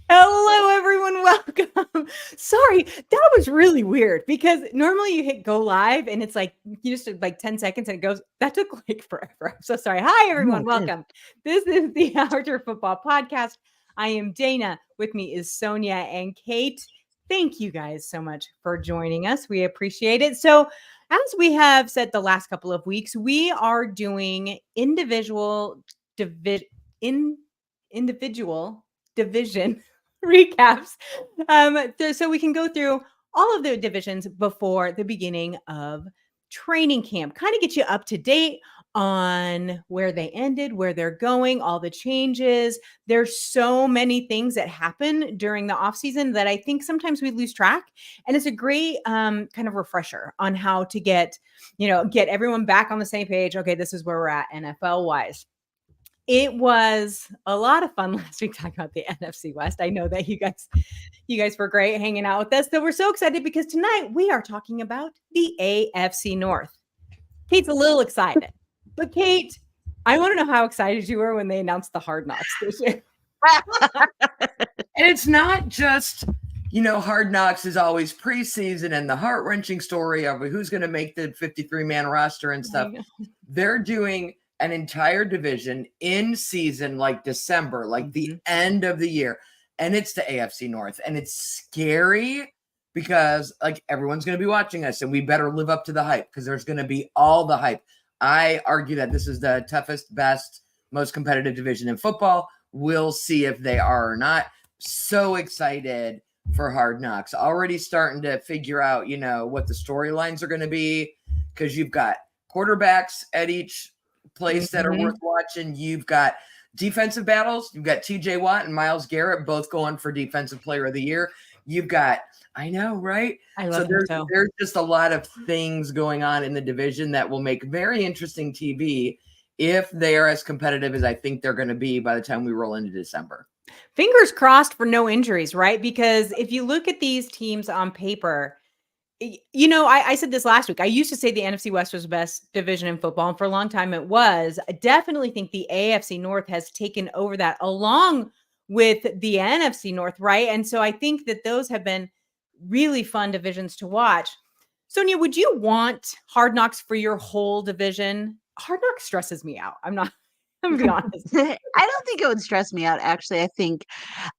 Hello, everyone. Welcome. Sorry, that was really weird because normally you hit go live and it's like you just like 10 seconds and it goes. That took like forever. I'm so sorry. Hi, No, everyone. it did. Welcome. This is the Outdoor Football Podcast. I am Dana. With me is Sonia and Kate. Thank you guys so much for joining us. We appreciate it. So, as we have said the last couple of weeks, we are doing individual division recaps so we can go through all of the divisions before the beginning of training camp, kind of get you up to date on where they ended, where they're going, all the changes. There's so many things that happen during the offseason that I think sometimes we lose track, and it's a great kind of refresher on how to get everyone back on the same page. Okay, this is where we're at NFL wise. It was a lot of fun last week talking about the NFC West. I know that you guys were great hanging out with us. So we're so excited because tonight we are talking about the AFC North. Kate's a little excited, but Kate, I want to know how excited you were when they announced the Hard Knocks this year. And it's not just, Hard Knocks is always preseason and the heart-wrenching story of who's going to make the 53-man roster and stuff. They're doing an entire division in season, like December, like the end of the year. And it's the AFC North. And it's scary because like everyone's going to be watching us and we better live up to the hype because there's going to be all the hype. I argue that this is the toughest, best, most competitive division in football. We'll see if they are or not. So excited for Hard Knocks. Already starting to figure out, what the storylines are going to be because you've got quarterbacks at each place that are worth watching. You've got defensive battles. You've got TJ Watt and Myles Garrett both going for Defensive Player of the Year. You've got, I know, right? I love there's just a lot of things going on in the division that will make very interesting TV if they are as competitive as I think they're going to be by the time we roll into December. Fingers crossed for no injuries, right? Because if you look at these teams on paper, I said this last week. I used to say the NFC West was the best division in football, and for a long time it was. I definitely think the AFC North has taken over that along with the NFC North, right? And so I think that those have been really fun divisions to watch. Sonia, would you want Hard Knocks for your whole division? Hard Knocks stresses me out. I'm going to be honest. I don't think it would stress me out, actually. I think,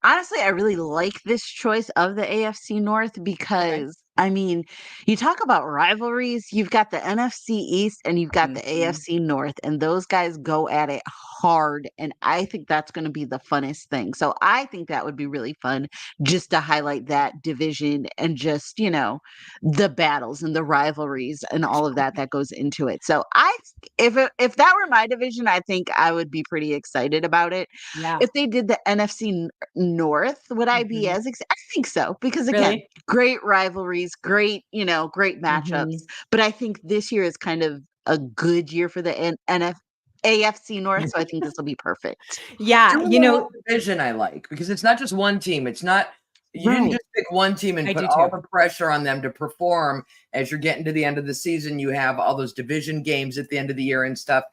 honestly, I really like this choice of the AFC North because, I mean, you talk about rivalries. You've got the NFC East and you've got the AFC North, and those guys go at it hard. And I think that's going to be the funnest thing. So I think that would be really fun just to highlight that division and just, the battles and the rivalries and all of that goes into it. So if that were my division, I think I would be pretty excited about it. Yeah. If they did the NFC North, would I be as excited? I think so, because again, Really? Great rivalries, great matchups. But I think this year is kind of a good year for the AFC North, so I think this will be perfect. Yeah, division I like because it's not just one team. It's not you didn't just pick one team and put all the pressure on them to perform as you're getting to the end of the season. You have all those division games at the end of the year and stuff.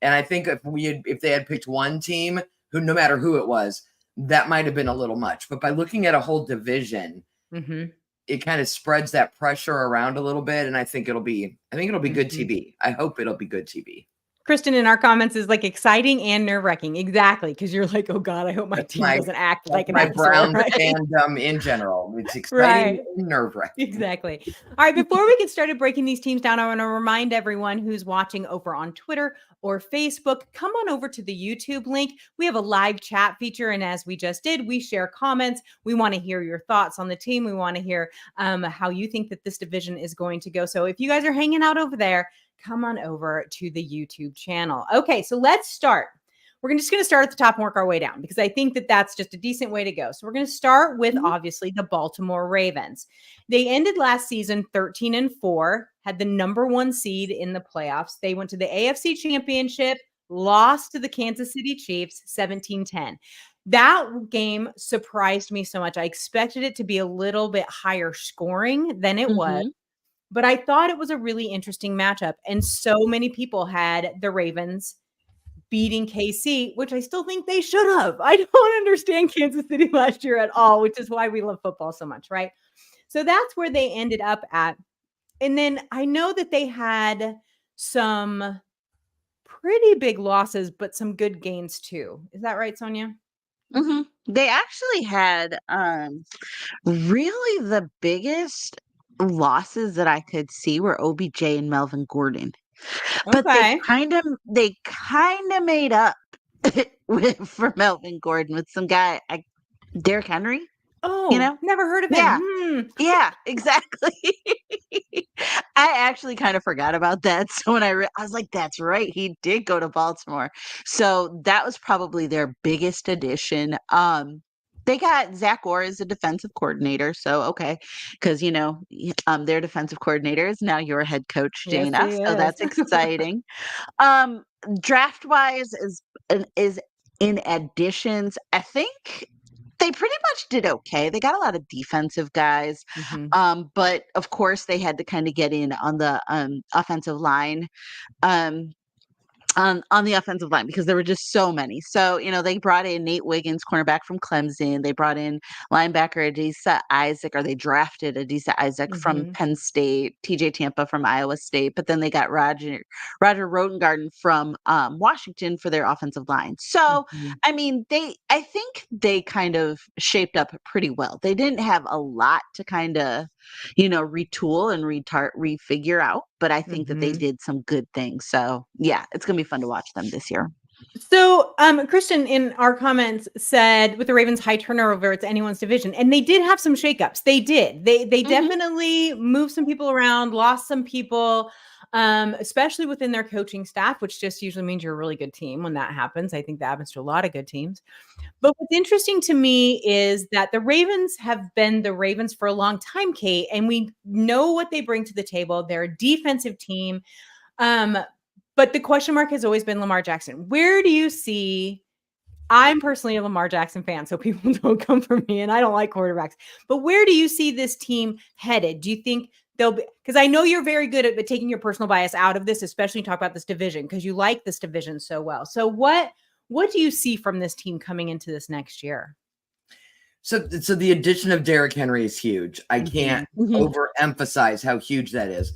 And I think if they had picked one team, who no matter who it was, that might have been a little much. But by looking at a whole division, it kind of spreads that pressure around a little bit, and I think it'll be good TV. I hope it'll be good TV. Kristen in our comments is like exciting and nerve-wracking. Exactly, because you're like, oh God, I hope my team doesn't act like an my asshole, Browns right? fandom in general. It's exciting and nerve-wracking. Exactly. All right, before we get started breaking these teams down, I want to remind everyone who's watching over on Twitter or Facebook, come on over to the YouTube link. We have a live chat feature, and as we just did, we share comments. We want to hear your thoughts on the team. We want to hear how you think that this division is going to go. So if you guys are hanging out over there, come on over to the YouTube channel. Okay, so let's start. We're just going to start at the top and work our way down because I think that that's just a decent way to go. So we're going to start with obviously the Baltimore Ravens. They ended last season 13-4, had the number 1 seed in the playoffs. They went to the AFC Championship, lost to the Kansas City Chiefs 17-10. That game surprised me so much. I expected it to be a little bit higher scoring than it was. But I thought it was a really interesting matchup. And so many people had the Ravens beating KC, which I still think they should have. I don't understand Kansas City last year at all, which is why we love football so much, right? So that's where they ended up at. And then I know that they had some pretty big losses, but some good gains too. Is that right, Sonia? Mhm. They actually had really the biggest losses that I could see were OBJ and Melvin Gordon. But Okay. they kind of made up for Melvin Gordon with some guy, Derrick Henry, you Oh, know? never heard of Yeah. him. Yeah, exactly. I actually kind of forgot about that. So when I was like, that's right, he did go to Baltimore. So that was probably their biggest addition. They got Zach Orr as a defensive coordinator. So okay, because their defensive coordinator is now your head coach, Yes, Jana. he So is. that's exciting. Draft wise is in additions, I think they pretty much did okay. They got a lot of defensive guys. Mhm. But of course they had to kind of get in on the offensive line. Um on the offensive line because there were just so many. So, they brought in Nate Wiggins, cornerback from Clemson. They brought in linebacker Adisa Isaac, or they drafted Adisa Isaac from Mhm. Penn State, TJ Tampa from Iowa State, but then they got Roger Rotengarten from Washington for their offensive line. So, Mhm. I mean, I think they kind of shaped up pretty well. They didn't have a lot to kind of, retool and refigure out, but I think that they Mhm. did some good things. So yeah, it's gonna be fun to watch them this year. So, Christian in our comments said, with the Ravens' high turnover, it's anyone's division, and they did have some shakeups. They did. They Mhm. definitely moved some people around, lost some people, especially within their coaching staff, which just usually means you're a really good team when that happens. I think that happens to a lot of good teams. But what's interesting to me is that the Ravens have been the Ravens for a long time, Kate, and we know what they bring to the table. They're a defensive team. Um, but the question mark has always been Lamar Jackson. Where do you see? I'm personally a Lamar Jackson fan, so people don't come for me, and I don't like quarterbacks. But where do you see this team headed? Do you think they'll be? Because I know you're very good at taking your personal bias out of this, especially talk about this division because you like this division so well. So what do you see from this team coming into this next year? So the addition of Derrick Henry is huge. I can't Mhm. overemphasize how huge that is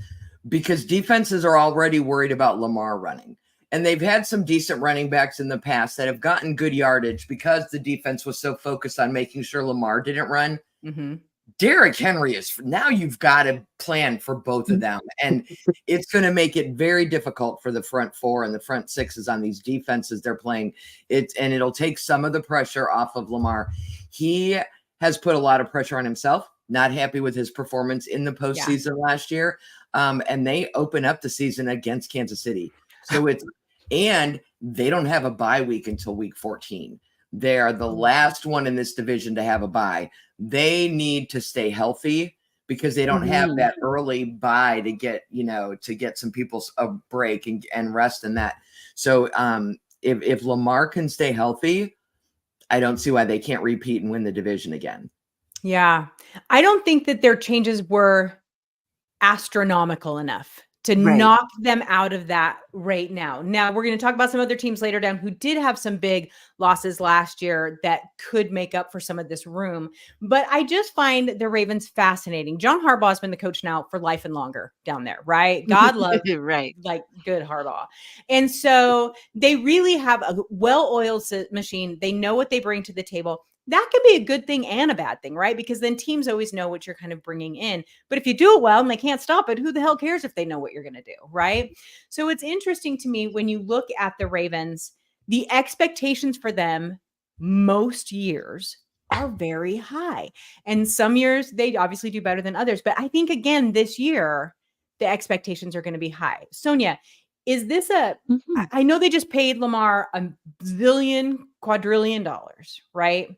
because defenses are already worried about Lamar running. And they've had some decent running backs in the past that have gotten good yardage because the defense was so focused on making sure Lamar didn't run. Mm-hmm. Derrick Henry is now you've got to plan for both of them. And it's going to make it very difficult for the front four and the front sixes on these defenses they're playing. And it'll take some of the pressure off of Lamar. He has put a lot of pressure on himself, not happy with his performance in the postseason last year. And they open up the season against Kansas City. So and they don't have a bye week until week 14. They are the last one in this division to have a bye. They need to stay healthy because they don't have that early bye to get some people a break and rest in that. So if Lamar can stay healthy, I don't see why they can't repeat and win the division again. Yeah. I don't think that their changes were astronomical enough to Right. knock them out of that right now. Now, we're going to talk about some other teams later down who did have some big losses last year that could make up for some of this room. But I just find the Ravens fascinating. John Harbaugh has been the coach now for life and longer down there, right? God love Right. like good Harbaugh. And so they really have a well-oiled machine. They know what they bring to the table. That could be a good thing and a bad thing, right? Because then teams always know what you're kind of bringing in. But if you do it well and they can't stop it, who the hell cares if they know what you're going to do, right? So it's interesting to me when you look at the Ravens, the expectations for them most years are very high. And some years they obviously do better than others. But I think, again, this year, the expectations are going to be high. Sonia, is this I know they just paid Lamar $1 quadrillion, right?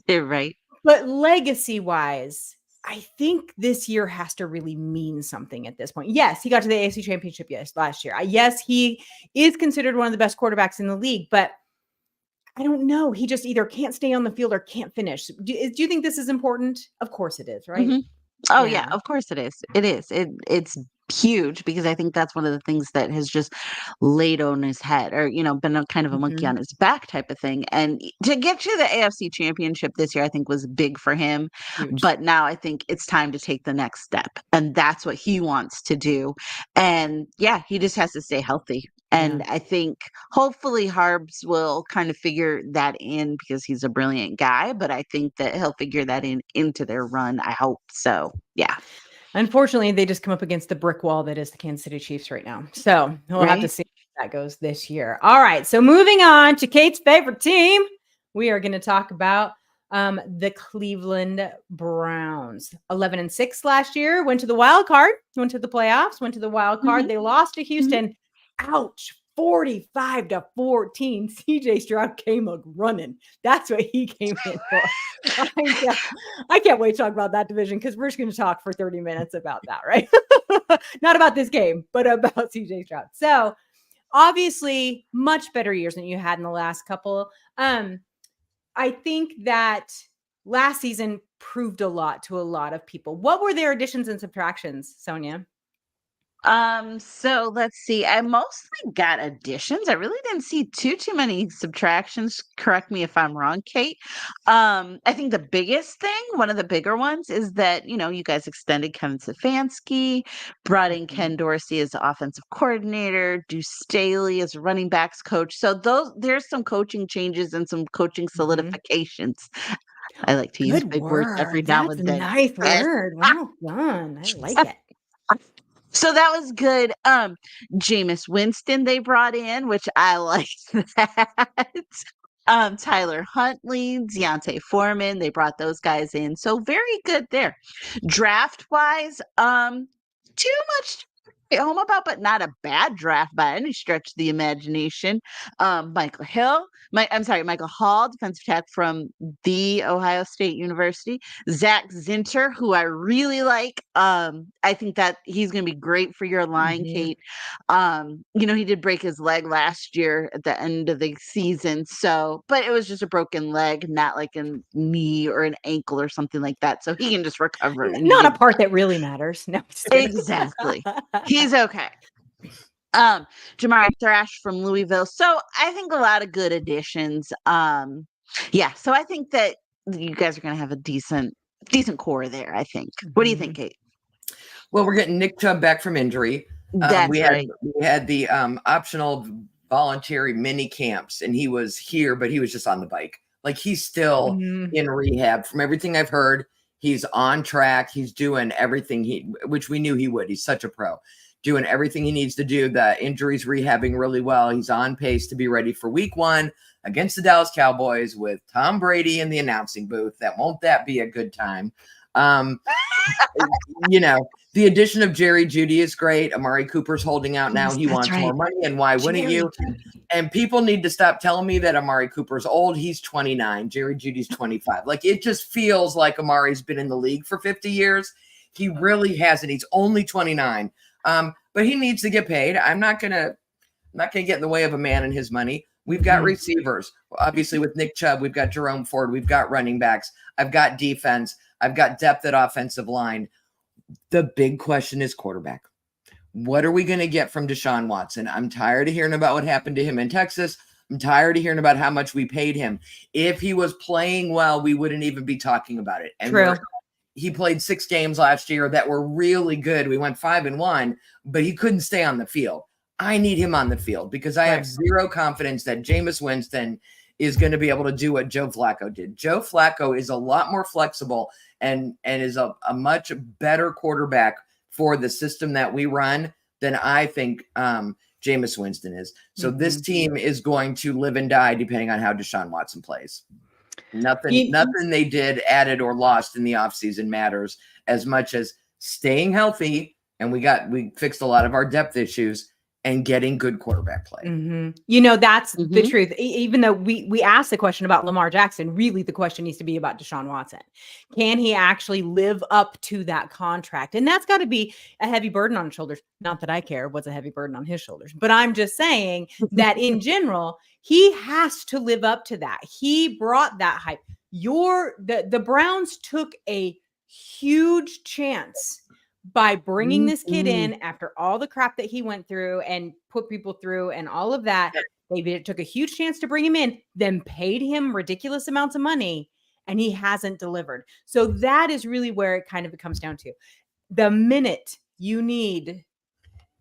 Right. But legacy wise, I think this year has to really mean something at this point. Yes, he got to the AFC Championship last year. Yes, he is considered one of the best quarterbacks in the league, but I don't know. He just either can't stay on the field or can't finish. Do you think this is important? Of course it is, right? Oh yeah, of course it is. It is. It's huge, because I think that's one of the things that has just laid on his head, or, been a kind of a monkey Mhm. on his back type of thing. And to get to the AFC Championship this year, I think was big for him. Huge. But now I think it's time to take the next step. And that's what he wants to do. And yeah, he just has to stay healthy. And I think hopefully Harbs will kind of figure that in, because he's a brilliant guy. But I think that he'll figure that into their run. I hope so. Yeah. Unfortunately, they just come up against the brick wall that is the Kansas City Chiefs right now. So we'll have to Right. see how that goes this year. All right. So moving on to Kate's favorite team, we are going to talk about the Cleveland Browns. 11-6 last year, went to the wild card, went to the playoffs, went to the wild card. They lost to Houston. Ouch. 45-14. CJ Stroud came running. That's what he came in for. I can't wait to talk about that division, because we're just going to talk for 30 minutes about that, right? Not about this game, but about CJ Stroud. So obviously much better years than you had in the last couple. I think that last season proved a lot to a lot of people. What were their additions and subtractions, Sonia? So let's see. I mostly got additions. I really didn't see too many subtractions. Correct me if I'm wrong, Kate. I think the biggest thing, one of the bigger ones, is that, you guys extended Kevin Stefanski, brought in Ken Dorsey as the offensive coordinator, Deuce Staley as running backs coach. So there's some coaching changes and some coaching solidifications. I like to use Good big words every word. now That's and a then. nice word. Well done. I like it. So that was good. Jameis Winston they brought in, which I liked that. Tyler Huntley, Deontay Foreman, they brought those guys in. So very good there. Draft wise, too much to write home about, but not a bad draft by any stretch of the imagination. Michael Hall, defensive tackle from the Ohio State University. Zach Zinter, who I really like. I think that he's going to be great for your line, Kate. He did break his leg last year at the end of the season. So, but it was just a broken leg, not like a knee or an ankle or something like that. So he can just recover. Not a part that really matters. No, Exactly. He's okay. Jamari Thrash from Louisville. So I think a lot of good additions. So I think that you guys are going to have a decent core there, I think. What do you think, Kate? Well, we're getting Nick Chubb back from injury. That's right. We had the optional voluntary mini camps, and he was here, but he was just on the bike. Like, he's still in rehab. From everything I've heard, he's on track. He's doing everything which we knew he would. He's such a pro. Doing everything he needs to do. The injury's rehabbing really well. He's on pace to be ready for week 1 against the Dallas Cowboys with Tom Brady in the announcing booth. Won't that be a good time? The addition of Jerry Jeudy is great. Amari Cooper's holding out now. He wants more money, and why wouldn't you? And people need to stop telling me that Amari Cooper's old. He's 29. Jerry Jeudy's 25. Like, it just feels like Amari's been in the league for 50 years. He really hasn't. He's only 29. But he needs to get paid. I'm not gonna get in the way of a man and his money. We've got receivers. Obviously, with Nick Chubb, we've got Jerome Ford. We've got running backs. I've got defense. I've got depth at offensive line. The big question is quarterback. What are we going to get from Deshaun Watson? I'm tired of hearing about what happened to him in Texas. I'm tired of hearing about how much we paid him. If he was playing well, we wouldn't even be talking about it. And True. He played 6 games last year that were really good. We went 5-1, but he couldn't stay on the field. I need him on the field because I have zero confidence that Jameis Winston is going to be able to do what Joe Flacco did. Joe Flacco is a lot more flexible and is a much better quarterback for the system that we run than I think Jameis Winston is. So this team is going to live and die depending on how Deshaun Watson plays. Nothing they did, added, or lost in the offseason matters as much as staying healthy. And we fixed a lot of our depth issues and getting good quarterback play. That's the truth. Even though we asked the question about Lamar Jackson, really the question needs to be about Deshaun Watson. Can he actually live up to that contract? And that's got to be a heavy burden on his shoulders. Not that I care what's a heavy burden on his shoulders, but I'm just saying that in general, he has to live up to that. He brought that hype. The Browns took a huge chance by bringing this kid in after all the crap that he went through and put people through and all of that. They took a huge chance to bring him in, then paid him ridiculous amounts of money, and he hasn't delivered. So that is really where it kind of comes down to. The minute you need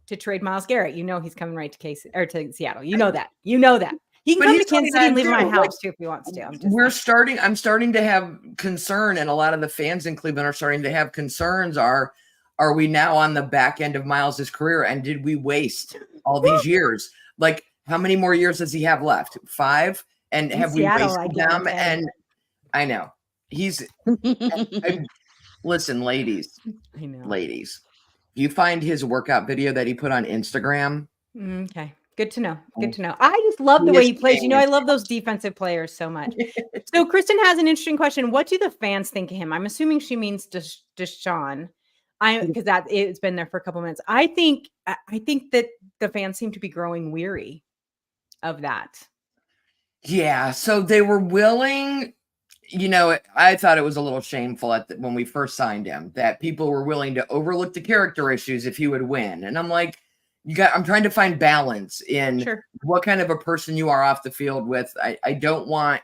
to trade Myles Garrett, he's coming right to Seattle. You know that. He can come to Kansas City and live in my house too if he wants to. I'm starting to have concern, and a lot of the fans in Cleveland are starting to have concerns. Are we now on the back end of Miles's career, and did we waste all these years? Like, how many more years does he have left? 5? And have we wasted them? And I know he's. Listen, ladies. I know. Ladies, you find his workout video that he put on Instagram. Okay. Good to know. Good to know. I just love the way he plays. I love those defensive players so much. So Kristen has an interesting question. What do the fans think of him? I'm assuming she means Deshaun. Because it's been there for a couple minutes. I think that the fans seem to be growing weary of that. Yeah. So they were willing. I thought it was a little shameful when we first signed him that people were willing to overlook the character issues if he would win. And I'm like, I'm trying to find balance in what kind of a person you are off the field with. I don't want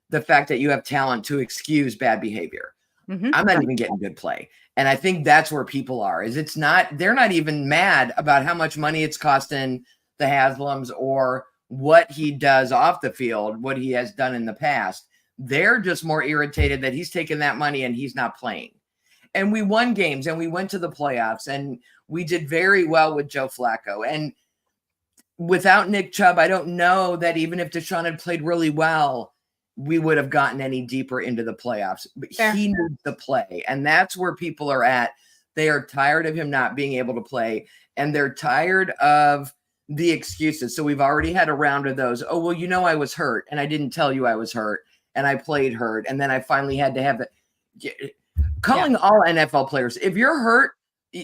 the fact that you have talent to excuse bad behavior. Mm-hmm. I'm not even getting good play. And I think that's where people are, they're not even mad about how much money it's costing the Haslams or what he does off the field, what he has done in the past. They're just more irritated that he's taking that money and he's not playing. And we won games and we went to the playoffs and we did very well with Joe Flacco. And without Nick Chubb, I don't know that even if Deshaun had played really well, we would have gotten any deeper into the playoffs. But he needs to play. And that's where people are at. They are tired of him not being able to play. And they're tired of the excuses. So we've already had a round of those. Oh, well, I was hurt and I didn't tell you I was hurt and I played hurt. And then I finally had to have calling all NFL players. If you're hurt,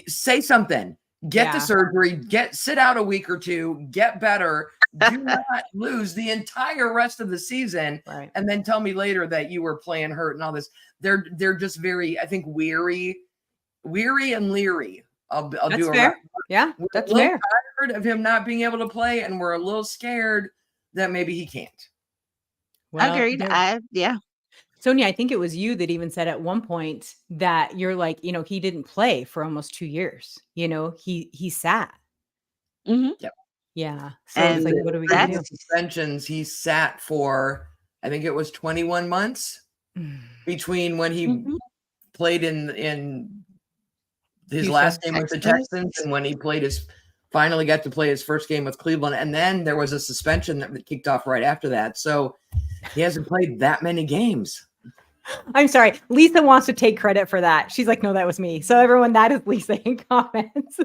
say something, get the surgery, sit out a week or two, get better. Do not lose the entire rest of the season. Right. And then tell me later that you were playing hurt and all this. They're just very, I think, weary and leery. I'll do fair. Yeah, that's fair. We're tired of him not being able to play, and we're a little scared that maybe he can't. Well, agreed. Sonia, I think it was you that even said at one point that you're like, he didn't play for almost 2 years. He sat. Mm-hmm. Yep. Yeah. So it's like, what are we going to do? Suspensions, he sat for, I think it was 21 months between when he played in his last game with the Texans and when he finally got to play his first game with Cleveland. And then there was a suspension that kicked off right after that. So he hasn't played that many games. I'm sorry. Lisa wants to take credit for that. She's like, no, that was me. So everyone, that is Lisa in comments.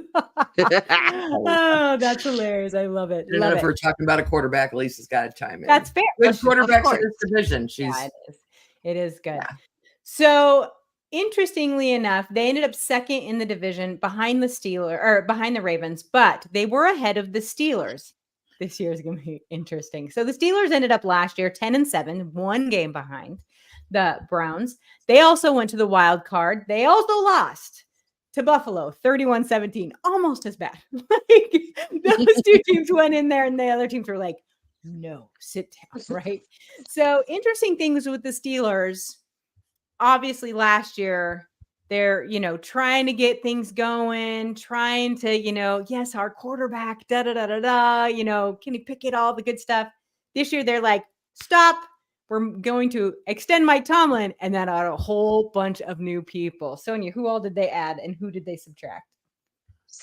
Oh, that's hilarious. I love it. If we're talking about a quarterback, Lisa's got to chime in. That's fair. Good quarterbacks in this division. It is good. Yeah. So interestingly enough, they ended up second in the division behind the Ravens, but they were ahead of the Steelers. This year is going to be interesting. So the Steelers ended up last year 10-7, 1 game behind the Browns. They also went to the wild card. They also lost to Buffalo 31-17, almost as bad. Those two teams went in there and the other teams were like, no, sit down, right? So interesting things with the Steelers. Obviously last year, they're, trying to get things going, trying to, yes, our quarterback, can he pick it all, the good stuff. This year, they're like, stop. We're going to extend Mike Tomlin and then add a whole bunch of new people. Sonia, who all did they add and who did they subtract?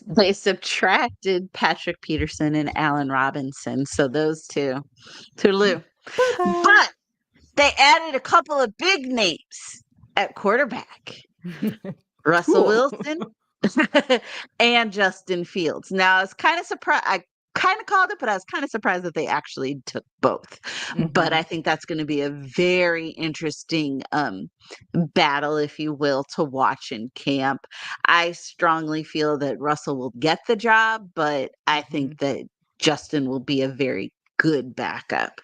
They subtracted Patrick Peterson and Allen Robinson. So those two. Toodaloo. But they added a couple of big names at quarterback. Russell Wilson and Justin Fields. Now, I was kind of surprised. I kind of called it, but I was kind of surprised that they actually took both. But I think that's going to be a very interesting battle, if you will, to watch in camp. I strongly feel that Russell will get the job, but I think that Justin will be a very good backup.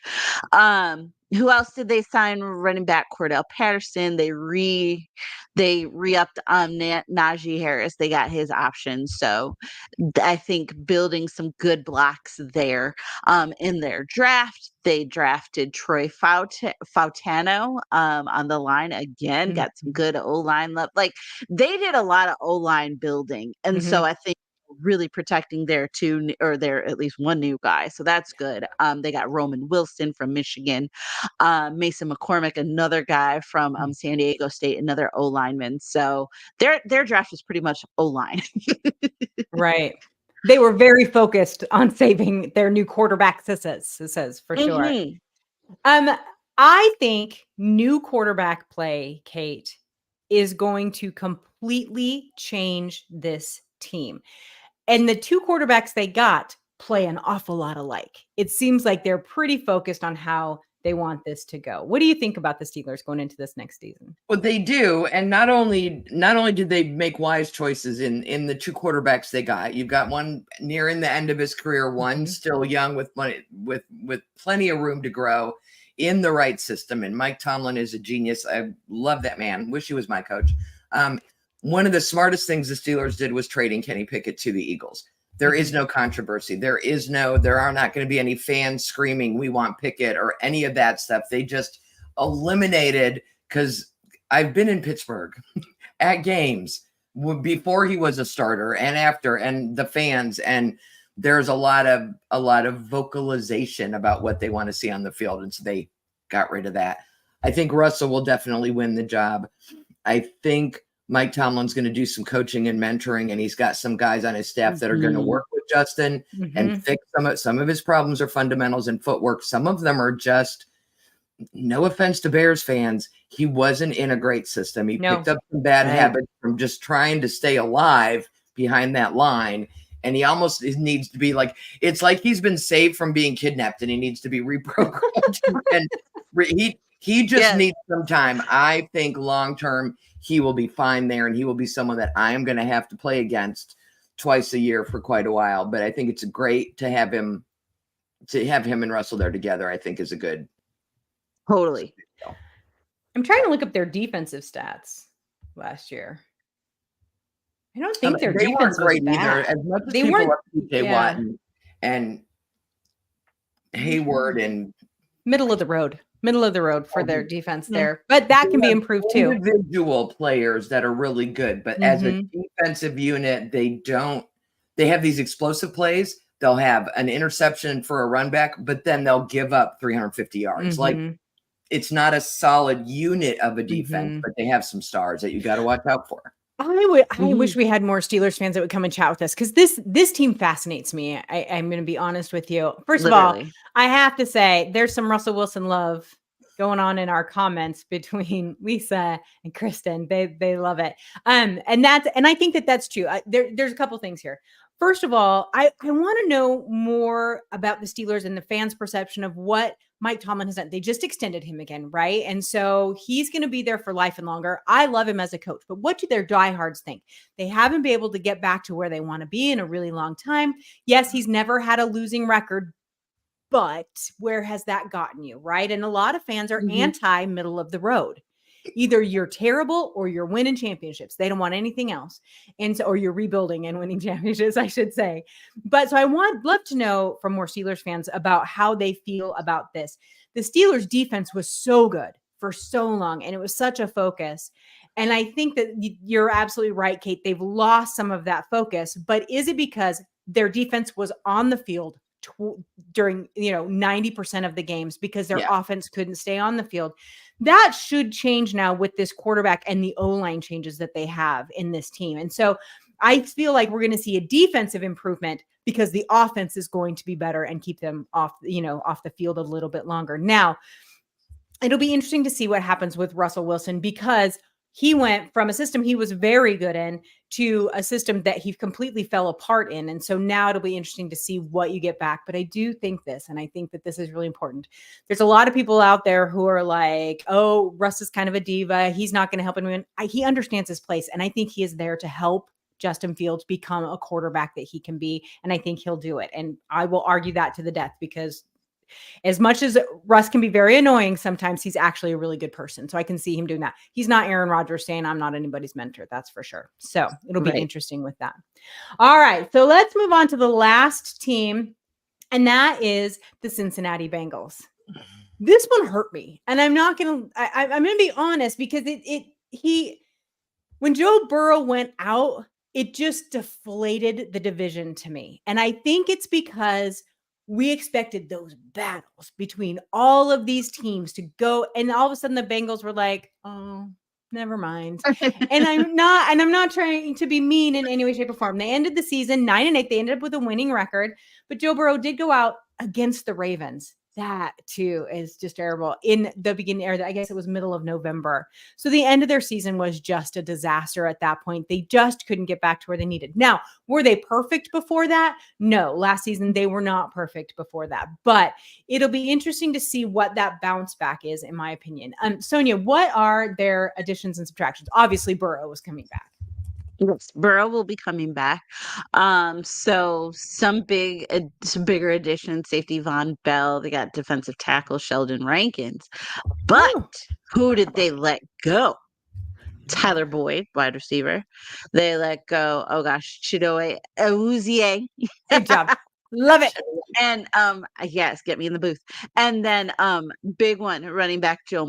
Who else did they sign? Running back Cordell Patterson. They re-upped Najee Harris. They got his option. So I think building some good blocks there. In their draft, they drafted Troy Fautano on the line again. Got some good O-line left. Like they did a lot of O-line building, and so I think really protecting their at least one new guy. So that's good. They got Roman Wilson from Michigan, Mason McCormick, another guy from San Diego State, another O lineman. So their draft was pretty much O line. Right. They were very focused on saving their new quarterback, says for sure. I think new quarterback play, Kate, is going to completely change this team. And the two quarterbacks they got play an awful lot alike. It seems like they're pretty focused on how they want this to go. What do you think about the Steelers going into this next season? Well, they do. And not only did they make wise choices in the two quarterbacks they got. You've got one nearing the end of his career, one still young with money, with plenty of room to grow in the right system. And Mike Tomlin is a genius. I love that man. Wish he was my coach. One of the smartest things the Steelers did was trading Kenny Pickett to the Eagles. There is no controversy. There are not going to be any fans screaming, "We want Pickett," or any of that stuff. They just eliminated, because I've been in Pittsburgh at games before he was a starter and after, and the fans, and there's a lot of vocalization about what they want to see on the field. And so they got rid of that. I think Russell will definitely win the job. I think Mike Tomlin's going to do some coaching and mentoring, and he's got some guys on his staff that are going to work with Justin and fix some of his problems are fundamentals and footwork. Some of them are just, no offense to Bears fans, he wasn't in a great system. He picked up some bad habits from just trying to stay alive behind that line. And he almost needs to be like, it's like he's been saved from being kidnapped and he needs to be reprogrammed. And he just needs some time. I think long-term, he will be fine there, and he will be someone that I am going to have to play against twice a year for quite a while. But I think it's great to have him and Russell there together. I think is a good. Totally. I'm trying to look up their defensive stats last year. I don't think their defense was great either. As much as they weren't. PJ Watt and Hayward and middle of the road for their defense there, but that can be improved too. Individual players that are really good, but as a defensive unit, they have these explosive plays. They'll have an interception for a run back, but then they'll give up 350 yards. Like, it's not a solid unit of a defense, but they have some stars that you got to watch out for. I wish we had more Steelers fans that would come and chat with us, because this team fascinates me. I'm going to be honest with you. First of all, I have to say there's some Russell Wilson love going on in our comments between Lisa and Kristen. They love it. And I think that's true. There's a couple things here. First of all, I want to know more about the Steelers and the fans' perception of what Mike Tomlin has done. They just extended him again, right? And so he's going to be there for life and longer. I love him as a coach, but what do their diehards think? They haven't been able to get back to where they want to be in a really long time. Yes, he's never had a losing record, but where has that gotten you, right? And a lot of fans are anti-middle of the road. Either you're terrible or you're winning championships. They don't want anything else. And so, or you're rebuilding and winning championships, I should say. But so I love to know from more Steelers fans about how they feel about this. The Steelers defense was so good for so long, and it was such a focus. And I think that you're absolutely right, Kate. They've lost some of that focus, but is it because their defense was on the field during 90% of the games because their offense couldn't stay on the field? That should change now with this quarterback and the O-line changes that they have in this team. And so I feel like we're going to see a defensive improvement because the offense is going to be better and keep them off the field a little bit longer. Now, it'll be interesting to see what happens with Russell Wilson, because he went from a system he was very good in to a system that he completely fell apart in. And so now it'll be interesting to see what you get back. But I do think this, and I think that this is really important. There's a lot of people out there who are like, oh, Russ is kind of a diva. He's not going to help him win. He understands his place. And I think he is there to help Justin Fields become a quarterback that he can be. And I think he'll do it. And I will argue that to the death, because as much as Russ can be very annoying, sometimes he's actually a really good person. So I can see him doing that. He's not Aaron Rodgers saying I'm not anybody's mentor. That's for sure. So it'll be interesting with that. All right. So let's move on to the last team. And that is the Cincinnati Bengals. This one hurt me. And I'm not going to, I'm going to be honest, because when Joe Burrow went out, it just deflated the division to me. And I think it's because we expected those battles between all of these teams to go. And all of a sudden the Bengals were like, oh, never mind. And I'm not trying to be mean in any way, shape, or form. They ended the season 9-8. They ended up with a winning record, but Joe Burrow did go out against the Ravens. That too is just terrible in the beginning, or I guess it was middle of November. So the end of their season was just a disaster at that point. They just couldn't get back to where they needed. Now, were they perfect before that? No, last season they were not perfect before that, but it'll be interesting to see what that bounce back is, in my opinion. Sonia, what are their additions and subtractions? Obviously, Burrow was coming back. Yes, Burrow will be coming back. So some bigger additions, safety Von Bell. They got defensive tackle Sheldon Rankins. But who did they let go? Tyler Boyd, wide receiver. They let go, Chidobe Awuzie. Good job. Love it. And yes, get me in the booth. And then big one, running back Joe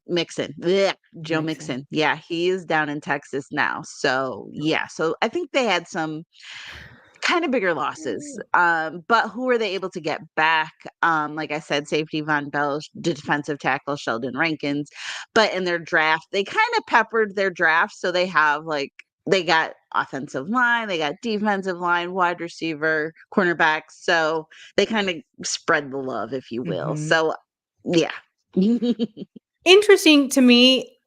Mixon. Joe Mixon. Yeah, he is down in Texas now. So yeah, so I think they had some kind of bigger losses. But who were they able to get back? Like I said, safety Von Bell, defensive tackle Sheldon Rankins. But in their draft, they kind of peppered their draft. So they have they got offensive line, they got defensive line, wide receiver, cornerbacks. So they kind of spread the love, if you will. Mm-hmm. So yeah. Interesting to me,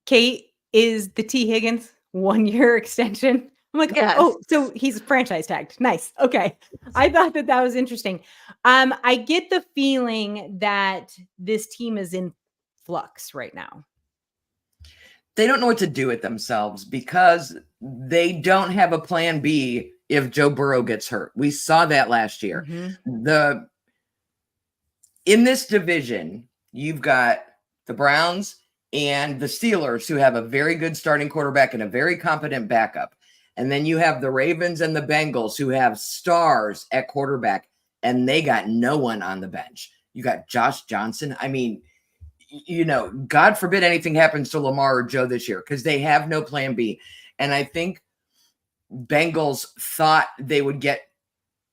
Kate, is the T. Higgins 1-year extension. I'm like, yes. Oh, so he's franchise tagged. Nice. Okay. I thought that was interesting. I get the feeling that this team is in flux right now. They don't know what to do with themselves because they don't have a plan B if Joe Burrow gets hurt. We saw that last year. Mm-hmm. In this division, you've got the Browns and the Steelers, who have a very good starting quarterback and a very competent backup. And then you have the Ravens and the Bengals, who have stars at quarterback, and they got no one on the bench. You got Josh Johnson. I mean, God forbid anything happens to Lamar or Joe this year, because they have no plan B. And I think Bengals thought they would get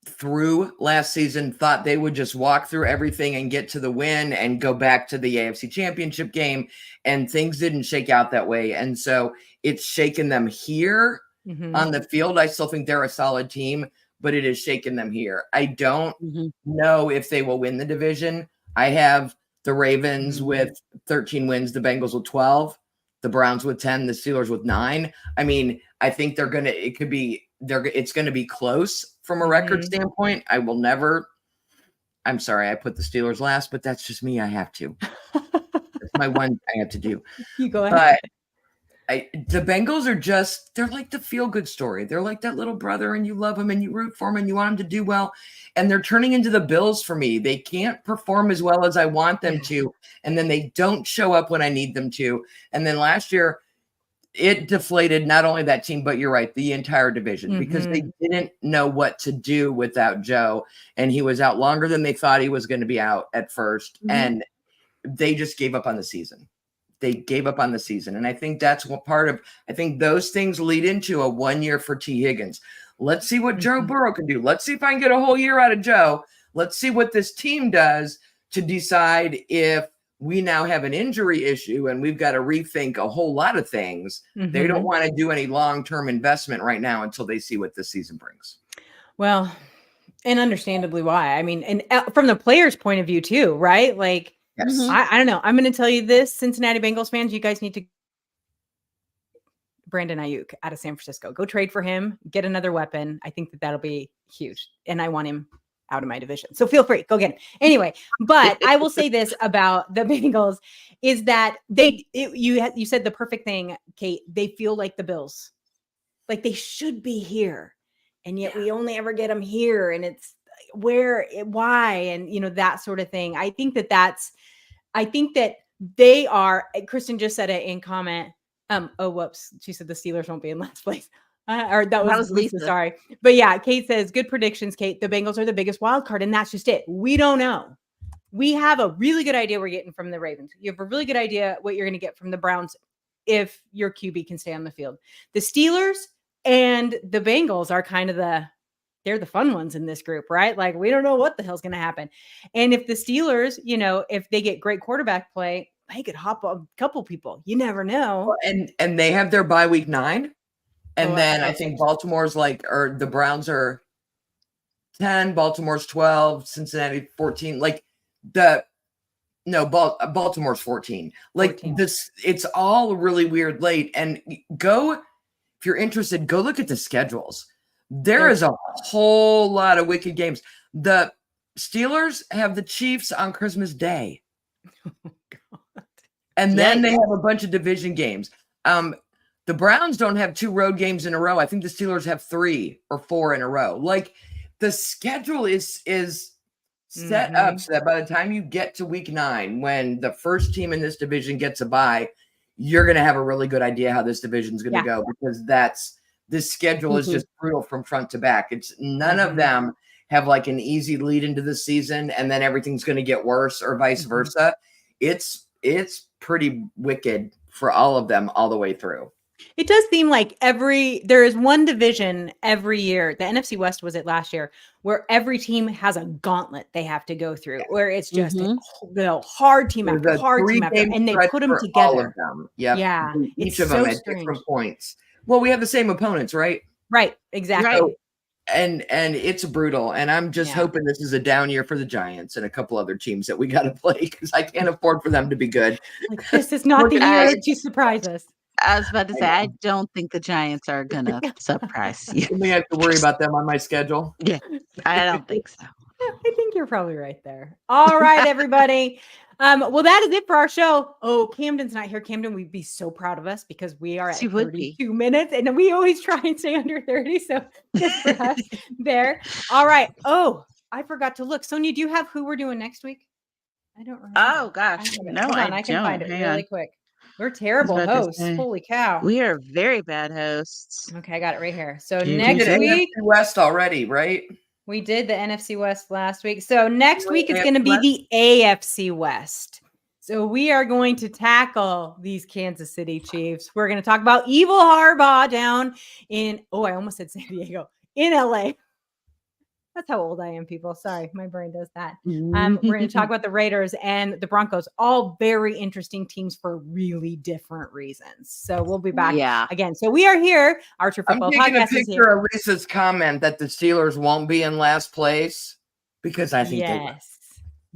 through last season, thought they would just walk through everything and get to the win and go back to the AFC Championship game. And things didn't shake out that way. And so it's shaken them here on the field. I still think they're a solid team, but it has shaken them here. I don't know if they will win the division. I have the Ravens with 13 wins, the Bengals with 12, the Browns with 10, the Steelers with 9. I mean, I think it's going to be close from a record standpoint. I'm sorry, I put the Steelers last, but that's just me. I have to. That's my one I have to do. You go ahead. But the Bengals they're like the feel-good story. They're like that little brother, and you love him and you root for him and you want him to do well. And they're turning into the Bills for me. They can't perform as well as I want them to. And then they don't show up when I need them to. And then last year, it deflated not only that team, but you're right, the entire division, because they didn't know what to do without Joe. And he was out longer than they thought he was going to be out at first. And they just gave up on the season. And I think that's what I think those things lead into a 1 year for T. Higgins. Let's see what Joe Burrow can do. Let's see if I can get a whole year out of Joe. Let's see what this team does to decide if we now have an injury issue and we've got to rethink a whole lot of things. They don't want to do any long-term investment right now until they see what this season brings. Well, and understandably why. I mean, and from the player's point of view too, right? Like, yes. I don't know. I'm going to tell you this, Cincinnati Bengals fans, you guys need to Brandon Ayuk out of San Francisco. Go trade for him, get another weapon. I think that'll be huge. And I want him out of my division. So feel free, go get him. Anyway, but I will say this about the Bengals is that you said the perfect thing, Kate. They feel like the Bills. Like they should be here. And yet we only ever get them here. And why, and that sort of thing. I think that they are. Kristen just said it in comment. Oh, whoops. She said the Steelers won't be in last place. Or that was Lisa. Sorry. But yeah, Kate says, good predictions, Kate. The Bengals are the biggest wild card, and that's just it. We don't know. We have a really good idea we're getting from the Ravens. You have a really good idea what you're going to get from the Browns if your QB can stay on the field. The Steelers and the Bengals are kind of they're the fun ones in this group, right? Like, we don't know what the hell's going to happen. And if the Steelers, if they get great quarterback play, they could hop a couple people. You never know. And they have their bye week 9. And then I think Baltimore's or the Browns are 10, Baltimore's 12, Cincinnati 14. Baltimore's 14. 14. It's all really weird late. And if you're interested, go look at the schedules. There is a whole lot of wicked games. The Steelers have the Chiefs on Christmas Day. Oh, God. And then they have a bunch of division games. The Browns don't have 2 road games in a row. I think the Steelers have 3 or 4 in a row. The schedule is set up so that by the time you get to week 9, when the first team in this division gets a bye, you're going to have a really good idea how this division is going to go, because this schedule is just brutal from front to back. It's none of them have an easy lead into the season and then everything's going to get worse, or vice versa. It's pretty wicked for all of them all the way through. It does seem like there is one division every year. The NFC West was it last year, where every team has a gauntlet they have to go through, where it's just hard team after hard team after, and they put them together. All of them. Yep. Yeah. Each of them at different points. Well, we have the same opponents, right? Right. Exactly. Right. And it's brutal. And I'm just hoping this is a down year for the Giants and a couple other teams that we got to play, because I can't afford for them to be good. This is not the year to surprise us. I was about to say, I don't think the Giants are going to surprise you. You may have to worry about them on my schedule. Yeah, I don't think so. I think you're probably right there. All right, everybody. Well, that is it for our show. Oh, Camden's not here. Camden, we'd be so proud of us, because we are at 32 minutes, and we always try and stay under 30. So just for us there. All right. Oh, I forgot to look. Sonia, do you have who we're doing next week? I don't remember. Oh, gosh. No, I can find it really quick. We're terrible hosts. Holy cow. We are very bad hosts. Okay, I got it right here. So next week. NFC West already, right? We did the NFC West last week. So next week it's going to be the AFC West. So we are going to tackle these Kansas City Chiefs. We're going to talk about evil Harbaugh down I almost said San Diego, in LA. That's how old I am, people. Sorry, my brain does that. We're going to talk about the Raiders and the Broncos, all very interesting teams for really different reasons. So we'll be back again. So we are here. Archer Football Podcast. I'm taking a picture of Lisa's comment that the Steelers won't be in last place, because I think they will.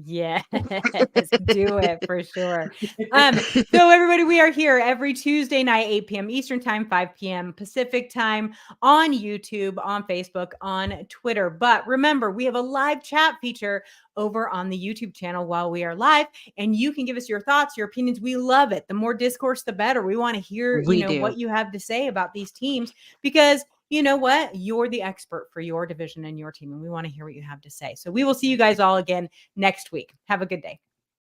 Yes, do it for sure. So everybody, we are here every Tuesday night, 8 p.m. Eastern time, 5 p.m. Pacific time, on YouTube, on Facebook, on Twitter. But remember, we have a live chat feature over on the YouTube channel while we are live, and you can give us your thoughts, your opinions. We love it. The more discourse, the better. We want to hear, what you have to say about these teams, because you know what? You're the expert for your division and your team, and we want to hear what you have to say. So we will see you guys all again next week. Have a good day.